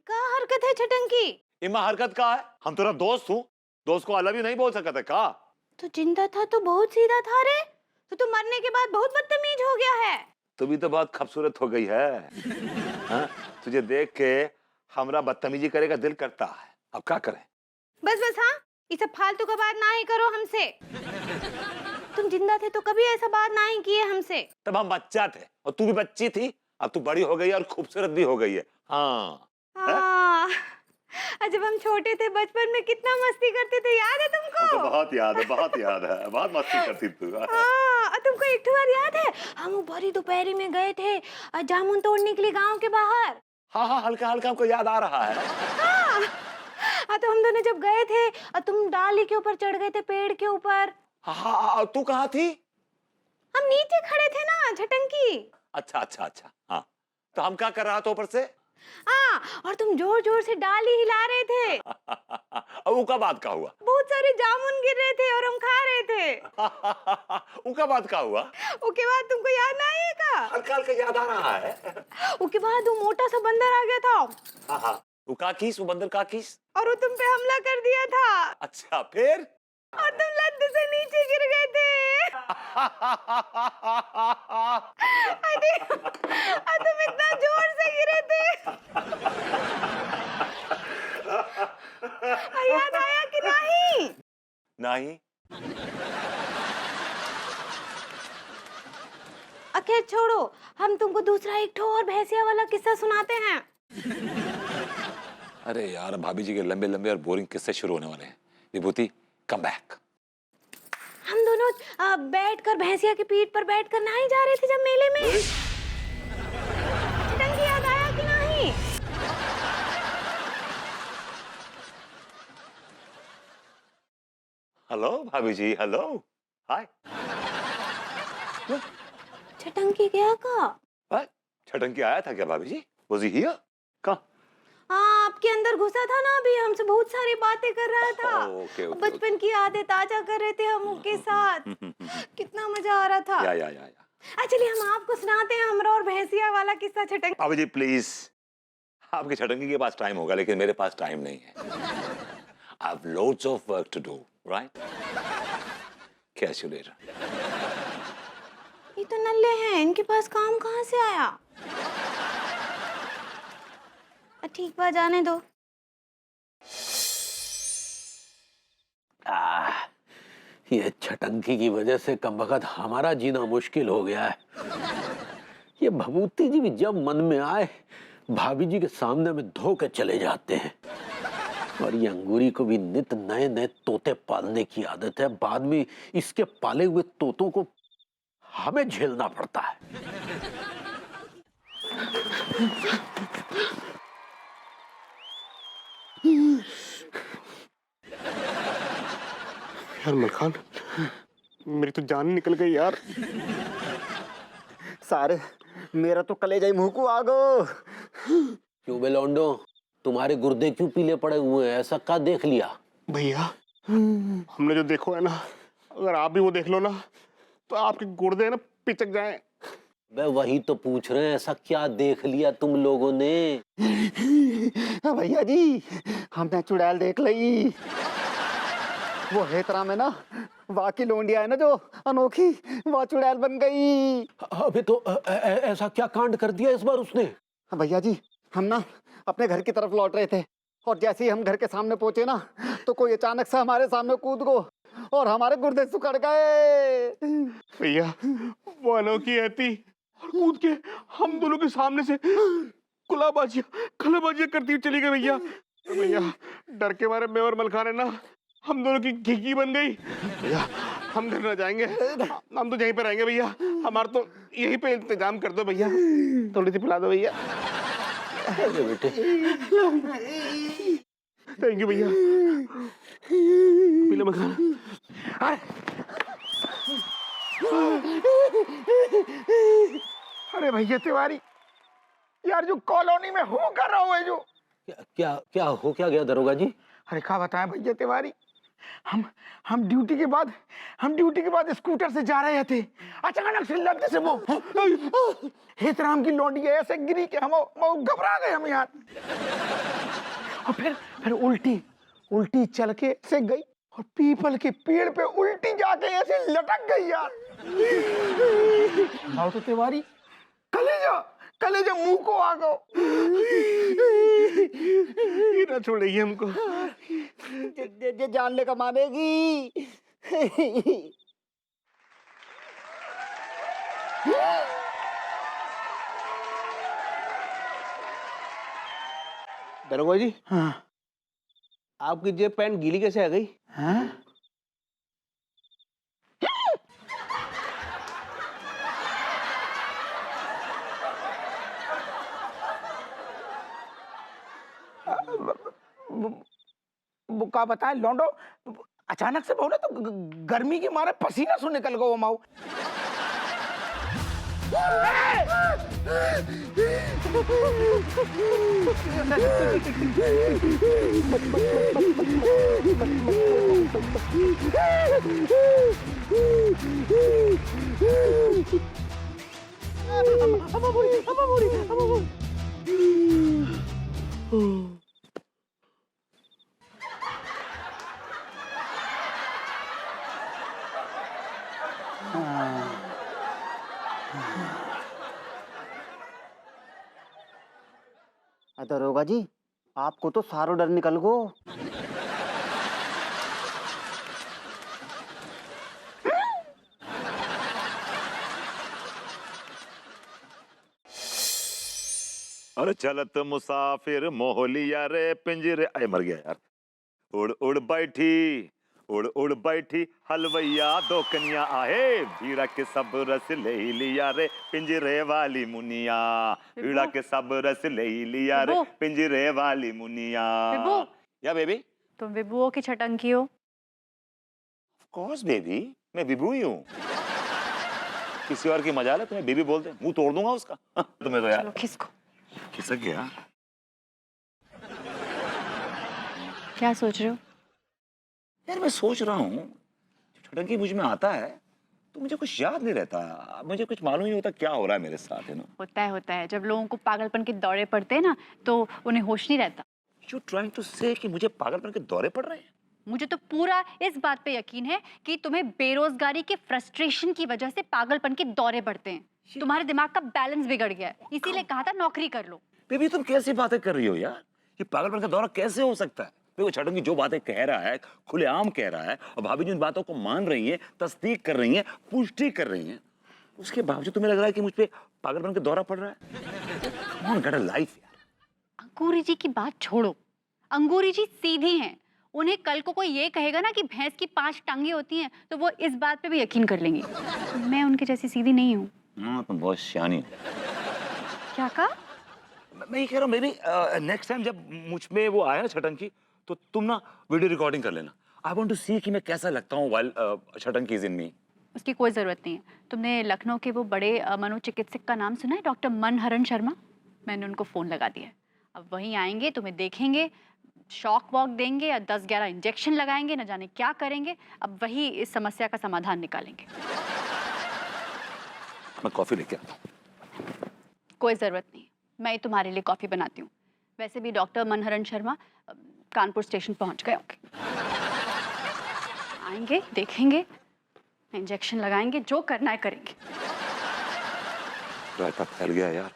का हरकत है छटंकी? इमा हरकत का है? हम तेरा दोस्त हूँ, दोस्त को अलग ही नहीं बोल सकते का? तो जिंदा था तो बहुत सीधा था रे, तो तू मरने के बाद बहुत बदतमीज हो गया है। तू भी तो बहुत खूबसूरत हो गई है। हाँ? तुझे देख के हमरा बदतमीजी करे का दिल करता है, अब क्या करें? बस बस, हाँ, ये सब फालतू का बात ना ही करो हमसे। तुम जिंदा थे तो कभी ऐसा बात ना ही किए हमसे। तब हम बच्चा थे और तू भी बच्ची थी, अब तू बड़ी हो गई है और खूबसूरत भी हो गई है। हाँ हाँ, जब हम छोटे थे बचपन में कितना मस्ती करते थे, याद है तुमको? तो बहुत याद है, बहुत याद है, बहुत मस्ती करती तू। हाँ, तुमको एक बार याद है हम भरी दोपहरी में गए थे जामुन तोड़ने के लिए गांव के बाहर। हाँ हाँ, हल्का हल्का हमको याद आ रहा है। हाँ, तो हम दोनों जब गए थे और तुम डाली के ऊपर चढ़ गए थे, पेड़ के ऊपर। हाँ, तू कहाँ थी? हम नीचे खड़े थे ना छटंकी। अच्छा अच्छा अच्छा, हाँ, तो हम क्या कर रहा था ऊपर से? हाँ, और तुम जोर जोर से डाली हिला रहे थे। अब उनका बात का हुआ? बहुत सारे जामुन गिर रहे थे और हम खा रहे थे। उनका बात का हुआ? उसके बाद तुमको याद ना आएगा? हल्का हल्का याद आ रहा है। उसके बाद वो मोटा सा बंदर आ गया था। हाँ हाँ, वो काकीस, वो बंदर काकीस, और वो तुम पे हमला कर दिया था। अच्छा फिर? और तुम लद्दे से नीचे गिर गए थे। अरे, और तुम इतना जोर से गिरे थे। याद आया कि नहीं? नहीं। अखिर छोड़ो, हम तुमको दूसरा एक ठो और भैंसिया वाला किस्सा सुनाते हैं। अरे यार, भाभी जी के लंबे लंबे और बोरिंग किस्से शुरू होने वाले हैं। विभूति, कम बैक। हम दोनों बैठकर भैंसिया की पीठ पर बैठकर नहाने जा रहे थे जब मेले में। छटंकी याद आया कि नहीं? हेलो भाभी जी, हेलो, हाय। छटंकी क्या कहा? छटंकी आया था क्या भाभी जी? Was he here? कहाँ? हाँ, आपके अंदर घुसा था ना, अभी हमसे बहुत सारी बातें कर रहा था। ओके, ओके, बचपन की यादें ताजा कर रहे थे हम उसके साथ। कितना मजा आ रहा था। या। चलिए हम आपको सुनाते हैं हमरा और भैंसिया वाला किस्सा छटंकी। भाभी जी प्लीज, आपके छटंकी के पास टाइम होगा लेकिन मेरे पास टाइम नहीं है। I have loads of work to do, right? Catch you later. ये तो नल्ले हैं, इनके पास काम कहाँ से आया? ठीक बा, जाने दो। ये छटंकी की वजह से कमबख्त हमारा जीना मुश्किल हो गया है। ये भभूति जी भी जब मन में आए भाभी जी के सामने में धो के चले जाते हैं। और ये अंगूरी को भी नित नए नए तोते पालने की आदत है। बाद में इसके पाले हुए तोतों को हमें झेलना पड़ता है। यार मलखान, मेरी तो जान निकल गई यार। सारे मेरा तो कलेजा ही मुंह को आ गो। क्यों बे लौंडो, तुम्हारे गुर्दे क्यों पीले पड़े हुए हैं? ऐसा क्या देख लिया? भैया, हमने जो देखो है ना, अगर आप भी वो देख लो ना तो आपके गुर्दे है ना पिचक जाए। बे वही तो पूछ रहे हैं, ऐसा क्या देख लिया तुम लोगों ने? भैया जी, हमने चुड़ैल देख ली। वो हेतरा में ना वाकी लोंडिया है ना जो अनोखी, वो चुड़ैल बन गई। अबे तो ऐसा क्या कांड कर दिया इस बार उसने? भैया जी, हम ना अपने घर की तरफ लौट रहे थे और जैसे ही हम घर के सामने पहुंचे ना तो कोई अचानक से हमारे सामने कूद गो और हमारे गुर्दे सुकड़ गए। भैया, वो अनोखी आती और कूद के हम दोनों के सामने से खलाबाजियां करती हुई चली गई। भैया भैया, डर के मारे मैं और मलखान है ना हम दोनों की घिघी बन गई। भैया, हम घर न जाएंगे, हम तो यहीं पे रहेंगे। भैया, हमारा तो यहीं पे इंतजाम कर दो। भैया, थोड़ी सी पिला दो भैया। बेटे, थैंक यू भैया। P low Malkhan. अरे भैया तिवारी, यार जो कॉलोनी में हो कर रहा है जो क्या हो क्या गया दरोगा जी? अरे क्या बताएं भैया तिवारी, हम ड्यूटी के बाद स्कूटर से जा रहे थे। अचानक से लद्दे से वो हेतराम की लौंडी ऐसे गिरी कि हम घबरा गए हम यार। और फिर उल्टी उल्टी चल के से गई और पीपल के पेड़ पे उल्टी जाके ऐसे लटक गई यार। आओ तो तिवारी, कलेजा मुंह को आ गो। ये ना छोड़ेगी हमको। जानने का मानेगी। दरोगा जी, हाँ आपकी जेब पैंट गीली कैसे आ गई? हाँ वो का बताए लौंडो, अचानक से बोले तो गर्मी के मारे पसीना से निकल गो माऊ। दरोगा जी, आपको तो सारो डर निकल गो। अरे चलत मुसाफिर मोहलिया रे पिंजरे, अरे मर गया यार। उड़ उड़ बैठी हलवैया दो कन्या आहे, भीड़ा के सब रस ले ही लिया रे पिंजरे वाली मुनिया, भीड़ा के सब रस ले ही लिया रे पिंजरे वाली मुनिया। या बेबी, तुम विभुओं की छटंकी हो? ऑफ कोर्स बेबी, मैं विभू ही हूँ। किसी और की मजाल है तुम्हें बेबी बोलते, मुंह तोड़ दूंगा उसका। तुम्हें तो यार चलो खिसको। खिसक गया। क्या सोच रहे हो? यार मैं सोच रहा हूँ, छटंकी मुझ में आता है तो मुझे कुछ याद नहीं रहता, मुझे कुछ मालूम नहीं होता क्या हो रहा है मेरे साथ, है ना। होता है जब लोगों को पागलपन के दौरे पड़ते हैं ना तो उन्हें होश नहीं रहता। यू ट्राइंग टू से कि मुझे पागलपन के दौरे पड़ रहे हैं? मुझे तो पूरा इस बात पे यकीन है कि तुम्हें बेरोजगारी के फ्रस्ट्रेशन की वजह से पागलपन के दौरे पड़ते हैं। तुम्हारे दिमाग का बैलेंस बिगड़ गया है, इसीलिए कहा था नौकरी कर लो। बेबी तुम कैसी बातें कर रही हो यार, ये पागलपन का दौरा कैसे हो सकता है? देखो छटंकी जो बातें कह रहा है खुलेआम कह रहा है, और भाभी जी उन बातों को मान रही हैं, तस्दीक कर रही हैं, पुष्टि कर रही हैं, उसके बावजूद तुम्हें लग रहा है कि मुझ पे पागलपन का दौरा पड़ रहा है? Come on, get a life यार। अंगूरी जी की बात छोड़ो, अंगूरी जी सीधी हैं। उन्हें कल को कोई ये कहेगा ना कि भैंस की 5 टांगे होती हैं तो वो इस बात पे भी यकीन कर लेंगी। मैं उनके जैसी सीधी नहीं हूँ। हाँ तुम बहुत सियानी हो। क्या कहा? मैं ये कह रहा हूँ बेबी, नेक्स्ट टाइम जब मुझ में वो आया ना छटंकी, तो तुम ना वीडियो रिकॉर्डिंग कर लेना। आई वांट टू सी कि मैं कैसा लगता हूँ व्हाइल छटंकी इज इन मी। उसकी कोई जरूरत नहीं है। तुमने लखनऊ के वो बड़े मनोचिकित्सक का नाम सुना है, डॉक्टर मनहरन शर्मा? मैंने उनको फोन लगा दिया है। अब वहीं आएंगे, तुम्हें देखेंगे, शॉक वॉक देंगे या 10-11 इंजेक्शन लगाएंगे, न जाने क्या करेंगे। अब वही इस समस्या का समाधान निकालेंगे। मैं कॉफी लेके आता हूँ। कोई ज़रूरत नहीं, मैं ही तुम्हारे लिए कॉफ़ी बनाती हूँ। वैसे भी डॉक्टर मनहरन शर्मा कानपुर स्टेशन पहुँच गए होंगे। आएंगे, देखेंगे, इंजेक्शन लगाएंगे, जो करना है करेंगे। रायता फैल गया यार।